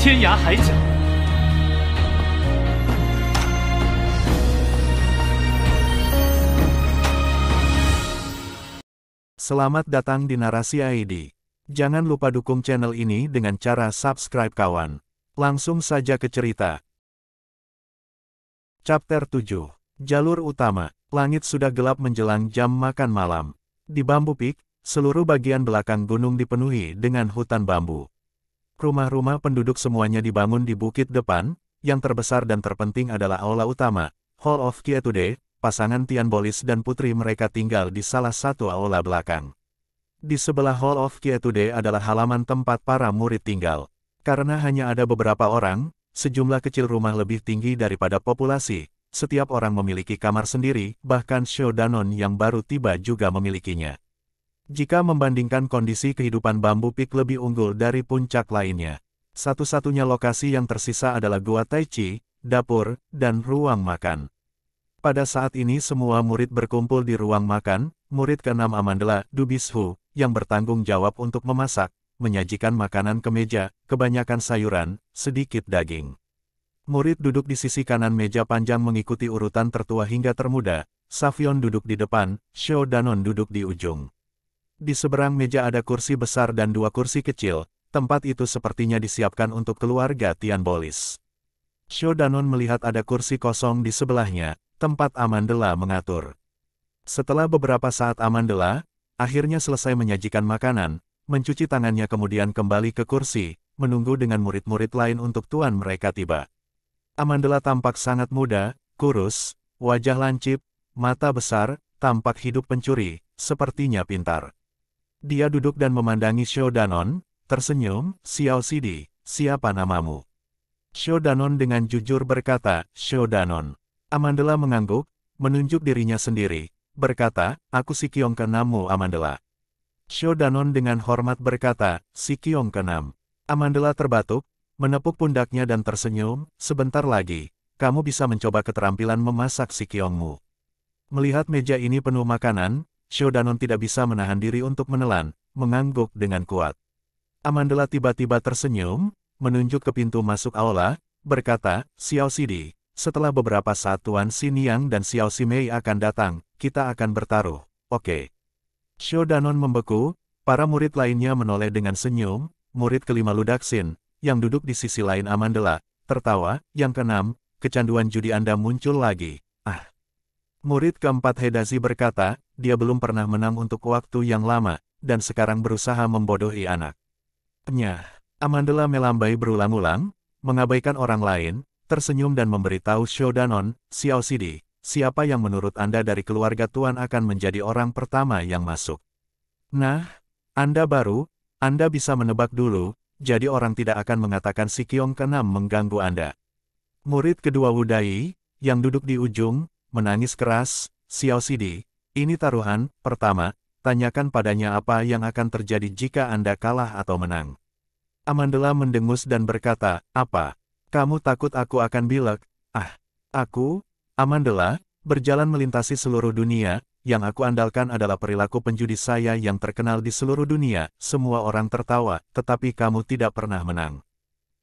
天涯海角。Selamat datang di Narasi ID. Jangan lupa dukung channel ini dengan cara subscribe kawan. Langsung saja ke cerita. Chapter 7. Jalur utama. Langit sudah gelap menjelang jam makan malam. Di Bambu Peak, seluruh bagian belakang gunung dipenuhi dengan hutan bambu. Rumah-rumah penduduk semuanya dibangun di bukit depan, yang terbesar dan terpenting adalah aula utama, Hall of Quietude. Pasangan Tian Bolis dan putri mereka tinggal di salah satu aula belakang. Di sebelah Hall of Quietude adalah halaman tempat para murid tinggal. Karena hanya ada beberapa orang, sejumlah kecil rumah lebih tinggi daripada populasi. Setiap orang memiliki kamar sendiri, bahkan Shou Danon yang baru tiba juga memilikinya. Jika membandingkan kondisi kehidupan Bambu Peak lebih unggul dari puncak lainnya, satu-satunya lokasi yang tersisa adalah Gua Tai Chi, dapur, dan ruang makan. Pada saat ini semua murid berkumpul di ruang makan. Murid ke-6 Amandla, Du Bishu, yang bertanggung jawab untuk memasak, menyajikan makanan ke meja, kebanyakan sayuran, sedikit daging. Murid duduk di sisi kanan meja panjang mengikuti urutan tertua hingga termuda. Savion duduk di depan, Shou Danon duduk di ujung. Di seberang meja ada kursi besar dan dua kursi kecil. Tempat itu sepertinya disiapkan untuk keluarga Tian Bolis. Shou Danon melihat ada kursi kosong di sebelahnya, tempat Amandla mengatur. Setelah beberapa saat Amandla akhirnya selesai menyajikan makanan, mencuci tangannya kemudian kembali ke kursi, menunggu dengan murid-murid lain untuk tuan mereka tiba. Amandla tampak sangat muda, kurus, wajah lancip, mata besar, tampak hidup pencuri, sepertinya pintar. Dia duduk dan memandangi Shou Danon, tersenyum. Xiao Sidi, siapa namamu? Shou Danon dengan jujur berkata, Shou Danon. Amandla mengangguk, menunjuk dirinya sendiri, berkata, aku Si Qiong ke-6mu Amandla. Shou Danon dengan hormat berkata, Si Qiong ke-6. Amandla terbatuk, menepuk pundaknya dan tersenyum, sebentar lagi, kamu bisa mencoba keterampilan memasak Si Qiongmu. Melihat meja ini penuh makanan, Shou Danon tidak bisa menahan diri untuk menelan, mengangguk dengan kuat. Amandla tiba-tiba tersenyum, menunjuk ke pintu masuk aula, berkata, Xiao Sidi. Setelah beberapa saat Tuan Xin Yang dan Xiao Simei akan datang, kita akan bertaruh, oke? Shou Danon membeku, para murid lainnya menoleh dengan senyum. Murid kelima Ludaksin, yang duduk di sisi lain Amandla, tertawa. Yang ke-6, kecanduan judi Anda muncul lagi, ah. Murid keempat Hedazi berkata, dia belum pernah menang untuk waktu yang lama, dan sekarang berusaha membodohi anak. Nyah, Amandla melambai berulang-ulang, mengabaikan orang lain, tersenyum dan memberitahu Shou Danon, Xiao Sidi, siapa yang menurut Anda dari keluarga Tuan akan menjadi orang pertama yang masuk? Nah, Anda baru, Anda bisa menebak dulu, jadi orang tidak akan mengatakan Si Qiong ke-6 mengganggu Anda. Murid kedua Wu Dai, yang duduk di ujung, menangis keras, Xiao Sidi, ini taruhan, pertama, tanyakan padanya apa yang akan terjadi jika Anda kalah atau menang. Amandla mendengus dan berkata, apa? Kamu takut aku akan bilek? Ah, aku, Amandla, berjalan melintasi seluruh dunia, yang aku andalkan adalah perilaku penjudi saya yang terkenal di seluruh dunia. Semua orang tertawa, tetapi kamu tidak pernah menang.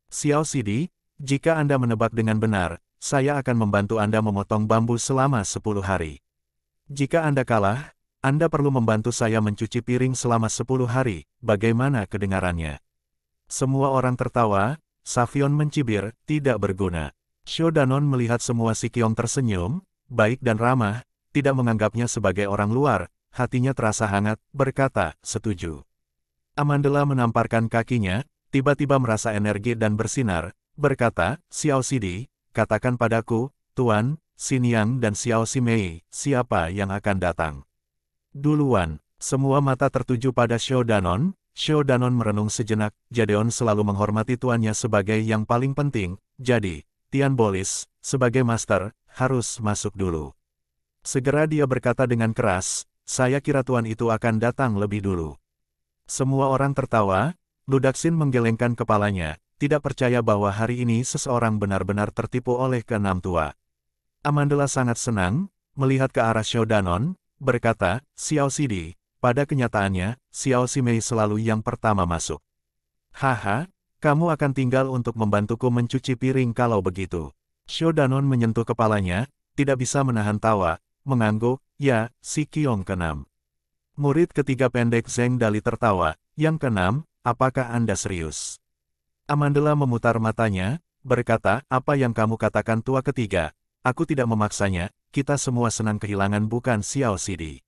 Xiao Sidi, jika Anda menebak dengan benar, saya akan membantu Anda memotong bambu selama 10 hari. Jika Anda kalah, Anda perlu membantu saya mencuci piring selama 10 hari, bagaimana kedengarannya? Semua orang tertawa. Savion mencibir, tidak berguna. Shou Danon melihat semua Si Qiong tersenyum, baik dan ramah, tidak menganggapnya sebagai orang luar, hatinya terasa hangat, berkata, setuju. Amandla menamparkan kakinya, tiba-tiba merasa energi dan bersinar, berkata, Xiao Sidi, katakan padaku, Tuan, Xin Yang dan Xiao Simei, siapa yang akan datang? Duluan, semua mata tertuju pada Shou Danon. Shou Danon merenung sejenak, Jadeon selalu menghormati tuannya sebagai yang paling penting, jadi, Tian Bolis, sebagai master, harus masuk dulu. Segera dia berkata dengan keras, saya kira tuan itu akan datang lebih dulu. Semua orang tertawa, Ludaksin menggelengkan kepalanya, tidak percaya bahwa hari ini seseorang benar-benar tertipu oleh ke-6 tua. Amandla sangat senang, melihat ke arah Shou Danon, berkata, Xiao Sidi, pada kenyataannya, Xiao Simei selalu yang pertama masuk. Haha, Kamu akan tinggal untuk membantuku mencuci piring kalau begitu. Xiao Danon menyentuh kepalanya, tidak bisa menahan tawa, mengangguk, ya, si Qiong keenam. Murid ketiga pendek Zheng Dali tertawa, yang keenam, apakah Anda serius? Amandla memutar matanya, berkata, apa yang kamu katakan tua ketiga? Aku tidak memaksanya, kita semua senang kehilangan bukan Xiao Sidi.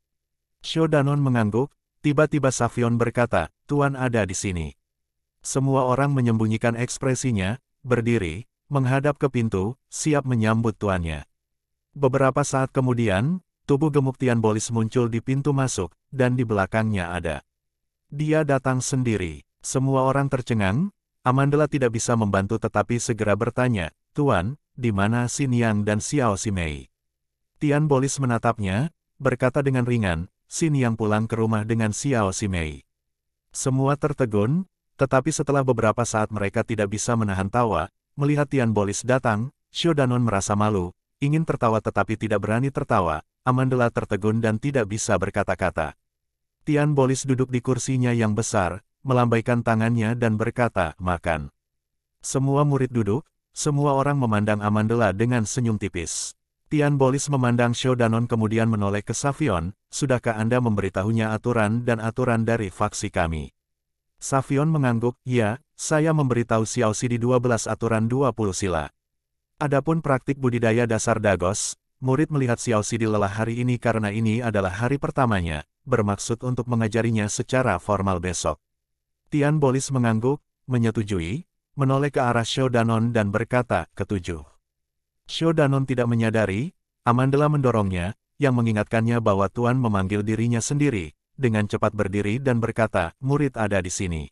Xiao Danon mengangguk, tiba-tiba Savion berkata, Tuan ada di sini. Semua orang menyembunyikan ekspresinya, berdiri, menghadap ke pintu, siap menyambut tuannya. Beberapa saat kemudian, tubuh gemuk Tian Bolis muncul di pintu masuk, dan di belakangnya ada. Dia datang sendiri. Semua orang tercengang, Amandla tidak bisa membantu tetapi segera bertanya, Tuan, di mana Xin Yang dan Xiao Simei? Tian Bolis menatapnya, berkata dengan ringan, Xin Yang pulang ke rumah dengan Xiao Simei. Semua tertegun, tetapi setelah beberapa saat mereka tidak bisa menahan tawa, melihat Tian Bolis datang, Xiao Danon merasa malu, ingin tertawa tetapi tidak berani tertawa, Amandla tertegun dan tidak bisa berkata-kata. Tian Bolis duduk di kursinya yang besar, melambaikan tangannya dan berkata, makan. Semua murid duduk, semua orang memandang Amandla dengan senyum tipis. Tian Bolis memandang Xiao Danon kemudian menoleh ke Savion, sudahkah Anda memberitahunya aturan dan aturan dari faksi kami? Savion mengangguk, ya, saya memberitahu Xiao Sidi 12 aturan 20 sila. Adapun praktik budidaya dasar Dagos, murid melihat Xiao Sidi lelah hari ini karena ini adalah hari pertamanya, bermaksud untuk mengajarinya secara formal besok. Tian Bolis mengangguk, menyetujui, menoleh ke arah Xiao Danon dan berkata, ketujuh. Xiao Danon tidak menyadari, Amandla mendorongnya, yang mengingatkannya bahwa Tuan memanggil dirinya sendiri, dengan cepat berdiri dan berkata, murid ada di sini.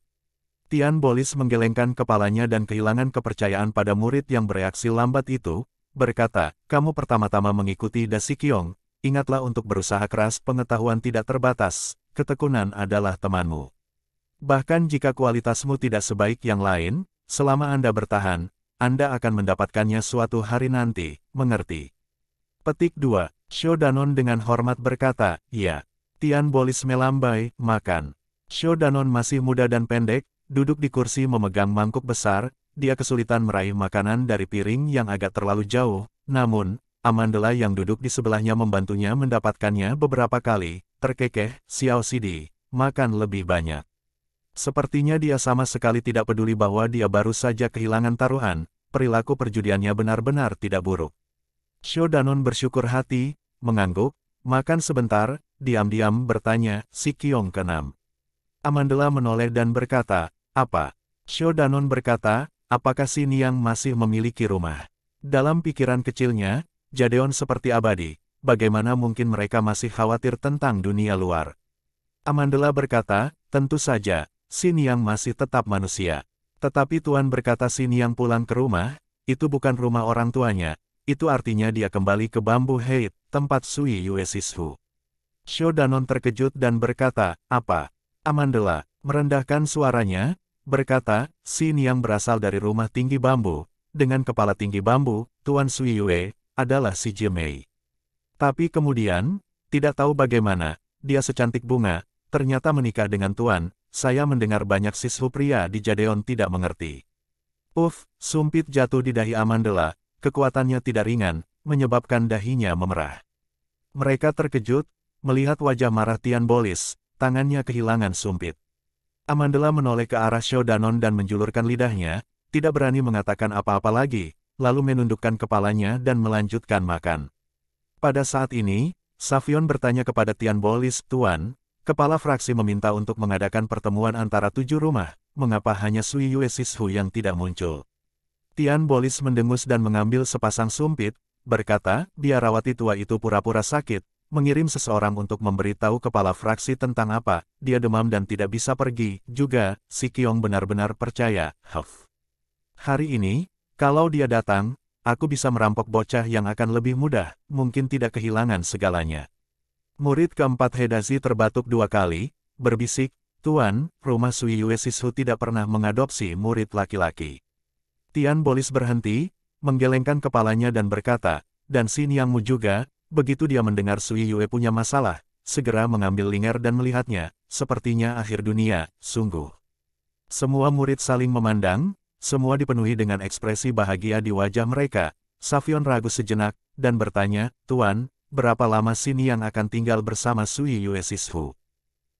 Tian Bolis menggelengkan kepalanya dan kehilangan kepercayaan pada murid yang bereaksi lambat itu, berkata, kamu pertama-tama mengikuti Da Si Qiong, ingatlah untuk berusaha keras, pengetahuan tidak terbatas, ketekunan adalah temanmu. Bahkan jika kualitasmu tidak sebaik yang lain, selama Anda bertahan, Anda akan mendapatkannya suatu hari nanti, mengerti? Petik 2. Xiao Danon dengan hormat berkata, iya. Tian Bolis melambai, makan. Xiao Danon masih muda dan pendek, duduk di kursi memegang mangkuk besar, dia kesulitan meraih makanan dari piring yang agak terlalu jauh, namun, Amandla yang duduk di sebelahnya membantunya mendapatkannya beberapa kali, terkekeh, Xiao Sidi, makan lebih banyak. Sepertinya dia sama sekali tidak peduli bahwa dia baru saja kehilangan taruhan, perilaku perjudiannya benar-benar tidak buruk. Xiao Danon bersyukur hati, mengangguk, makan sebentar, diam-diam bertanya, si Qiong keenam. Amandla menoleh dan berkata, apa? Xiao Danon berkata, apakah Xin Yang masih memiliki rumah? Dalam pikiran kecilnya, Jadeon seperti abadi, bagaimana mungkin mereka masih khawatir tentang dunia luar? Amandla berkata, tentu saja, Xin Yang masih tetap manusia. Tetapi Tuan berkata Xin Yang pulang ke rumah, itu bukan rumah orang tuanya, itu artinya dia kembali ke Bamboo Heights, tempat Sui Yue Sishu. Xiao Danon terkejut dan berkata, apa? Amandla, merendahkan suaranya, berkata, Xin Yang berasal dari rumah tinggi bambu, dengan kepala tinggi bambu, Tuan Sui Yue, adalah si Jimei. Tapi kemudian, tidak tahu bagaimana, dia secantik bunga, ternyata menikah dengan Tuan, saya mendengar banyak siswa pria di Jadeon tidak mengerti. Sumpit jatuh di dahi Amandla, kekuatannya tidak ringan, menyebabkan dahinya memerah. Mereka terkejut, melihat wajah marah Tian Bolis, tangannya kehilangan sumpit. Amandla menoleh ke arah Xiao Danon dan menjulurkan lidahnya, tidak berani mengatakan apa-apa lagi, lalu menundukkan kepalanya dan melanjutkan makan. Pada saat ini, Savion bertanya kepada Tian Bolis, Tuan, kepala fraksi meminta untuk mengadakan pertemuan antara 7 rumah, mengapa hanya Sui Yue Sishu yang tidak muncul? Tian Bolis mendengus dan mengambil sepasang sumpit, berkata, biarawati tua itu pura-pura sakit, mengirim seseorang untuk memberitahu kepala fraksi tentang apa, dia demam dan tidak bisa pergi, juga, si Qiong benar-benar percaya, Hari ini, kalau dia datang, aku bisa merampok bocah yang akan lebih mudah, mungkin tidak kehilangan segalanya. Murid keempat Hedazi terbatuk 2 kali, berbisik, Tuan, rumah Sui Yue Sishu tidak pernah mengadopsi murid laki-laki. Tian Bolis berhenti, menggelengkan kepalanya dan berkata, dan Xin Yangmu juga. Begitu dia mendengar Sui Yue punya masalah, segera mengambil Linger dan melihatnya, sepertinya akhir dunia, sungguh. Semua murid saling memandang, semua dipenuhi dengan ekspresi bahagia di wajah mereka. Savion ragu sejenak, dan bertanya, Tuan, berapa lama Xin Yang akan tinggal bersama Sui Yuesishu?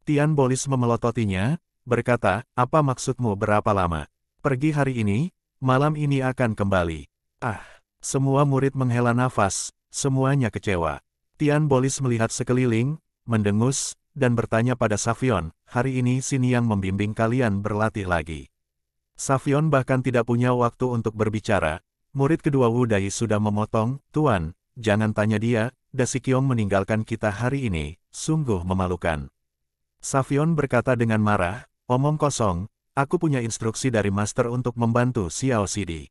Tian Bolis memelototinya, berkata, apa maksudmu berapa lama? Pergi hari ini, malam ini akan kembali. Ah, semua murid menghela nafas, semuanya kecewa. Tian Bolis melihat sekeliling, mendengus, dan bertanya pada Savion, hari ini Xin Yang membimbing kalian berlatih lagi. Savion bahkan tidak punya waktu untuk berbicara. Murid kedua Wu Dai sudah memotong, Tuan, jangan tanya dia, Da Siqiong meninggalkan kita hari ini, sungguh memalukan. Savion berkata dengan marah, omong kosong, aku punya instruksi dari master untuk membantu Xiao Sidi.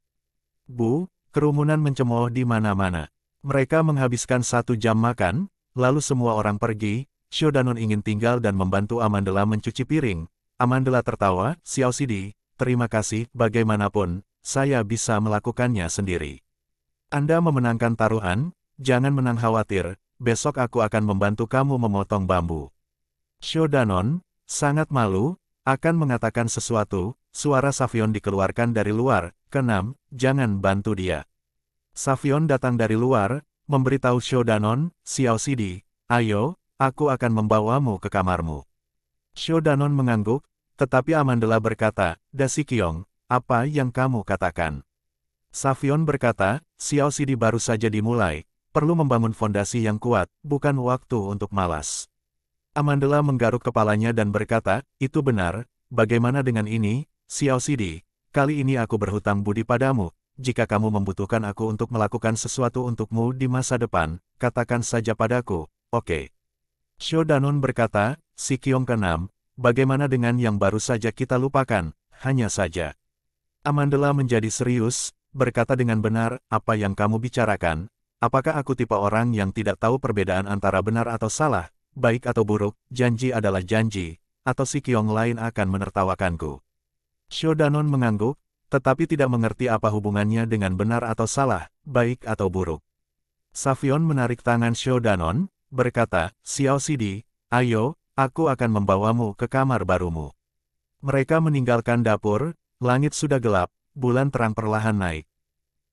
Bu, kerumunan mencemooh di mana-mana. Mereka menghabiskan 1 jam makan, lalu semua orang pergi. Xiao Danon ingin tinggal dan membantu Amandla mencuci piring. Amandla tertawa, Xiao Sidi, terima kasih, bagaimanapun, saya bisa melakukannya sendiri. Anda memenangkan taruhan, jangan menang khawatir, besok aku akan membantu kamu memotong bambu. Xiao Danon, sangat malu, akan mengatakan sesuatu, suara Savion dikeluarkan dari luar, keenam, jangan bantu dia. Savion datang dari luar, memberitahu Xiao Danon, Xiao Sidi, ayo, aku akan membawamu ke kamarmu. Xiao Danon mengangguk, tetapi Amandla berkata, Da Siqiong, apa yang kamu katakan? Savion berkata, Xiao Sidi baru saja dimulai, perlu membangun fondasi yang kuat, bukan waktu untuk malas. Amandla menggaruk kepalanya dan berkata, itu benar, bagaimana dengan ini, Xiao Sidi, kali ini aku berhutang budi padamu, jika kamu membutuhkan aku untuk melakukan sesuatu untukmu di masa depan, katakan saja padaku, oke. Xiao Danon berkata, Siqiong ke-6, bagaimana dengan yang baru saja kita lupakan, hanya saja. Amandla menjadi serius, berkata dengan benar, apa yang kamu bicarakan, apakah aku tipe orang yang tidak tahu perbedaan antara benar atau salah, baik atau buruk, janji adalah janji, atau Siqiong lain akan menertawakanku. Xiao Danon mengangguk, tetapi tidak mengerti apa hubungannya dengan benar atau salah, baik atau buruk. Savion menarik tangan Xiao Danon, berkata, Xiao Sidi, ayo, aku akan membawamu ke kamar barumu. Mereka meninggalkan dapur, langit sudah gelap, bulan terang perlahan naik.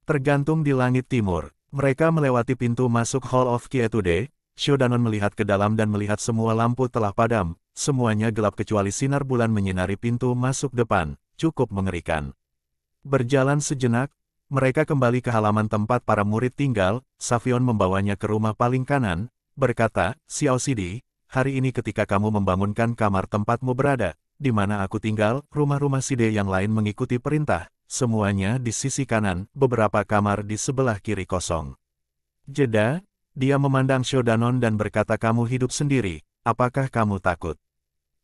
Tergantung di langit timur, mereka melewati pintu masuk Hall of Quietude. Xiao Danon melihat ke dalam dan melihat semua lampu telah padam, semuanya gelap kecuali sinar bulan menyinari pintu masuk depan, cukup mengerikan. Berjalan sejenak, mereka kembali ke halaman tempat para murid tinggal. Savion membawanya ke rumah paling kanan, berkata, Xiao Sidi, hari ini ketika kamu membangunkan kamar tempatmu berada, di mana aku tinggal, rumah-rumah Side yang lain mengikuti perintah, semuanya di sisi kanan, beberapa kamar di sebelah kiri kosong. Jeda, dia memandang Xiao Danon dan berkata kamu hidup sendiri, apakah kamu takut?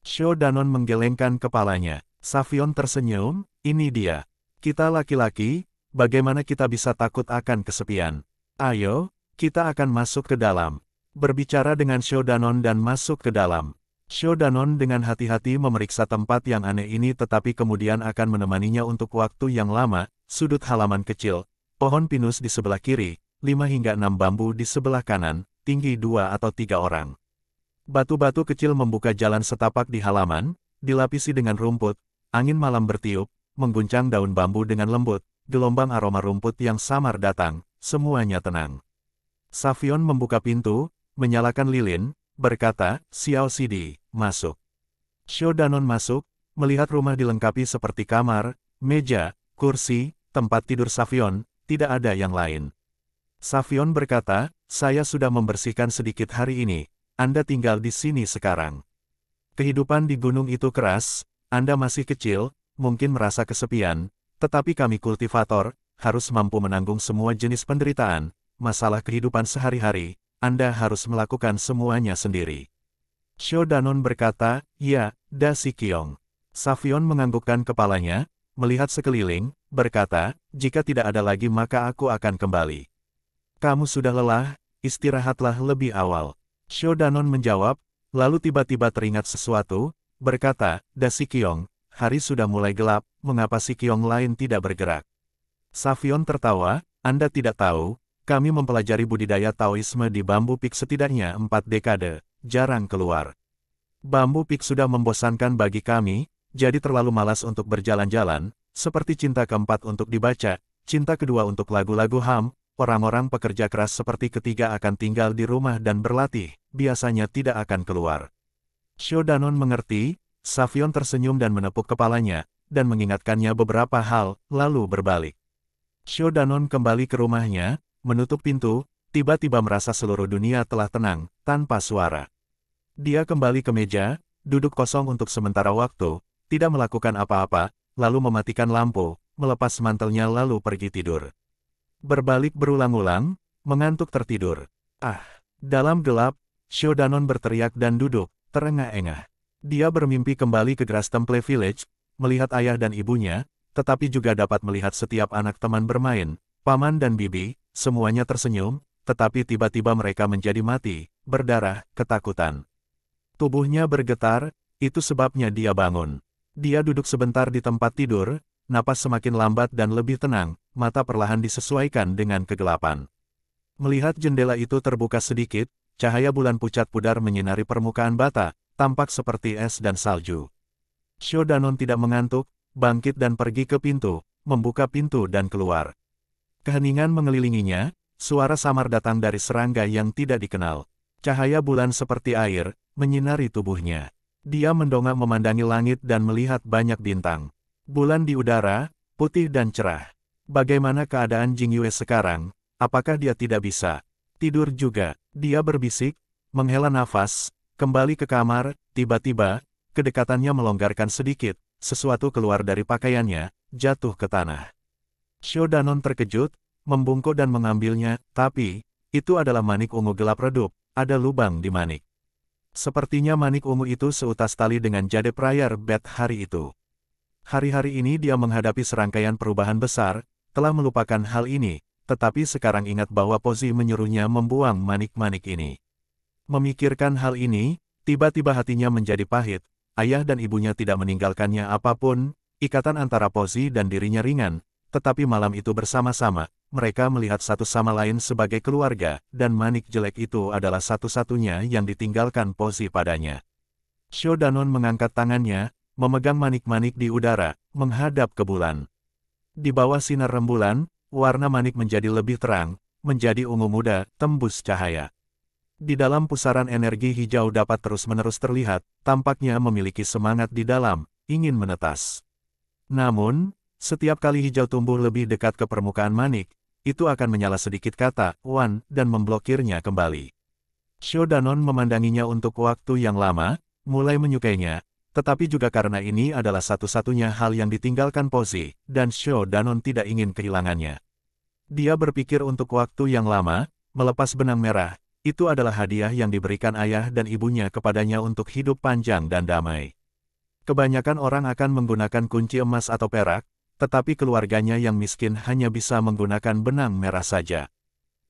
Xiao Danon menggelengkan kepalanya. Savion tersenyum, ini dia. Kita laki-laki, bagaimana kita bisa takut akan kesepian? Ayo, kita akan masuk ke dalam. Berbicara dengan Xiao Danon dan masuk ke dalam. Xiao Danon dengan hati-hati memeriksa tempat yang aneh ini tetapi kemudian akan menemaninya untuk waktu yang lama, sudut halaman kecil, pohon pinus di sebelah kiri, 5 hingga 6 bambu di sebelah kanan, tinggi 2 atau 3 orang. Batu-batu kecil membuka jalan setapak di halaman, dilapisi dengan rumput, angin malam bertiup, mengguncang daun bambu dengan lembut, gelombang aroma rumput yang samar datang, semuanya tenang. Savion membuka pintu, menyalakan lilin, berkata, Xiao Sidi, masuk. Xiao Danon masuk, melihat rumah dilengkapi seperti kamar, meja, kursi, tempat tidur Savion, tidak ada yang lain. Savion berkata, saya sudah membersihkan sedikit hari ini, Anda tinggal di sini sekarang. Kehidupan di gunung itu keras, Anda masih kecil, mungkin merasa kesepian, tetapi kami kultivator, harus mampu menanggung semua jenis penderitaan, masalah kehidupan sehari-hari, Anda harus melakukan semuanya sendiri. Xiao Danon berkata, ya, Da Siqiong. Savion menganggukkan kepalanya, melihat sekeliling, berkata, jika tidak ada lagi maka aku akan kembali. Kamu sudah lelah, istirahatlah lebih awal. Xiao Danon menjawab, lalu tiba-tiba teringat sesuatu, berkata, Da Siqiong, hari sudah mulai gelap, mengapa Siqiong lain tidak bergerak? Savion tertawa, Anda tidak tahu, kami mempelajari budidaya Taoisme di Bambu Peak setidaknya 4 dekade, jarang keluar. Bambu Peak sudah membosankan bagi kami, jadi terlalu malas untuk berjalan-jalan, seperti cinta keempat untuk dibaca, cinta kedua untuk lagu-lagu ham, orang-orang pekerja keras seperti ketiga akan tinggal di rumah dan berlatih, biasanya tidak akan keluar. Xiao Danon mengerti, Savion tersenyum dan menepuk kepalanya, dan mengingatkannya beberapa hal, lalu berbalik. Xiao Danon kembali ke rumahnya, menutup pintu, tiba-tiba merasa seluruh dunia telah tenang, tanpa suara. Dia kembali ke meja, duduk kosong untuk sementara waktu, tidak melakukan apa-apa, lalu mematikan lampu, melepas mantelnya lalu pergi tidur. Berbalik berulang-ulang, mengantuk tertidur. Ah! Dalam gelap, Xiao Danon berteriak dan duduk, terengah-engah. Dia bermimpi kembali ke Grass Temple Village, melihat ayah dan ibunya, tetapi juga dapat melihat setiap anak teman bermain, paman dan bibi, semuanya tersenyum, tetapi tiba-tiba mereka menjadi mati, berdarah, ketakutan. Tubuhnya bergetar, itu sebabnya dia bangun. Dia duduk sebentar di tempat tidur, napas semakin lambat dan lebih tenang, mata perlahan disesuaikan dengan kegelapan. Melihat jendela itu terbuka sedikit, cahaya bulan pucat pudar menyinari permukaan bata, tampak seperti es dan salju. Xiao Danon tidak mengantuk, bangkit dan pergi ke pintu, membuka pintu dan keluar. Keheningan mengelilinginya, suara samar datang dari serangga yang tidak dikenal. Cahaya bulan seperti air, menyinari tubuhnya. Dia mendongak memandangi langit dan melihat banyak bintang. Bulan di udara, putih dan cerah. Bagaimana keadaan Jing Yue sekarang? Apakah dia tidak bisa tidur juga? Dia berbisik, menghela nafas, kembali ke kamar, tiba-tiba, kedekatannya melonggarkan sedikit, sesuatu keluar dari pakaiannya, jatuh ke tanah. Xiao Danon terkejut, membungkuk dan mengambilnya, tapi, itu adalah manik ungu gelap redup, ada lubang di manik. Sepertinya manik ungu itu seutas tali dengan jade prayer bed hari itu. Hari-hari ini dia menghadapi serangkaian perubahan besar, telah melupakan hal ini, tetapi sekarang ingat bahwa Pozi menyuruhnya membuang manik-manik ini. Memikirkan hal ini, tiba-tiba hatinya menjadi pahit, ayah dan ibunya tidak meninggalkannya apapun, ikatan antara Pozi dan dirinya ringan, tetapi malam itu bersama-sama, mereka melihat satu sama lain sebagai keluarga, dan manik jelek itu adalah satu-satunya yang ditinggalkan Pozi padanya. Xiao Danon mengangkat tangannya, memegang manik-manik di udara, menghadap ke bulan. Di bawah sinar rembulan, warna manik menjadi lebih terang, menjadi ungu muda, tembus cahaya. Di dalam pusaran energi hijau dapat terus-menerus terlihat, tampaknya memiliki semangat di dalam, ingin menetas. Namun, setiap kali hijau tumbuh lebih dekat ke permukaan manik, itu akan menyala sedikit kata, Wan, dan memblokirnya kembali. Xiao Danon memandanginya untuk waktu yang lama, mulai menyukainya, tetapi juga karena ini adalah satu-satunya hal yang ditinggalkan Pozi, dan Xiao Danon tidak ingin kehilangannya. Dia berpikir untuk waktu yang lama, melepas benang merah, itu adalah hadiah yang diberikan ayah dan ibunya kepadanya untuk hidup panjang dan damai. Kebanyakan orang akan menggunakan kunci emas atau perak, tetapi keluarganya yang miskin hanya bisa menggunakan benang merah saja.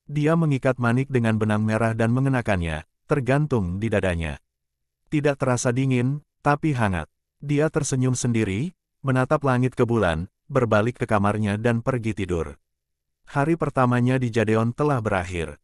Dia mengikat manik dengan benang merah dan mengenakannya, tergantung di dadanya. Tidak terasa dingin, tapi hangat. Dia tersenyum sendiri, menatap langit ke bulan, berbalik ke kamarnya dan pergi tidur. Hari pertamanya di Jadeon telah berakhir.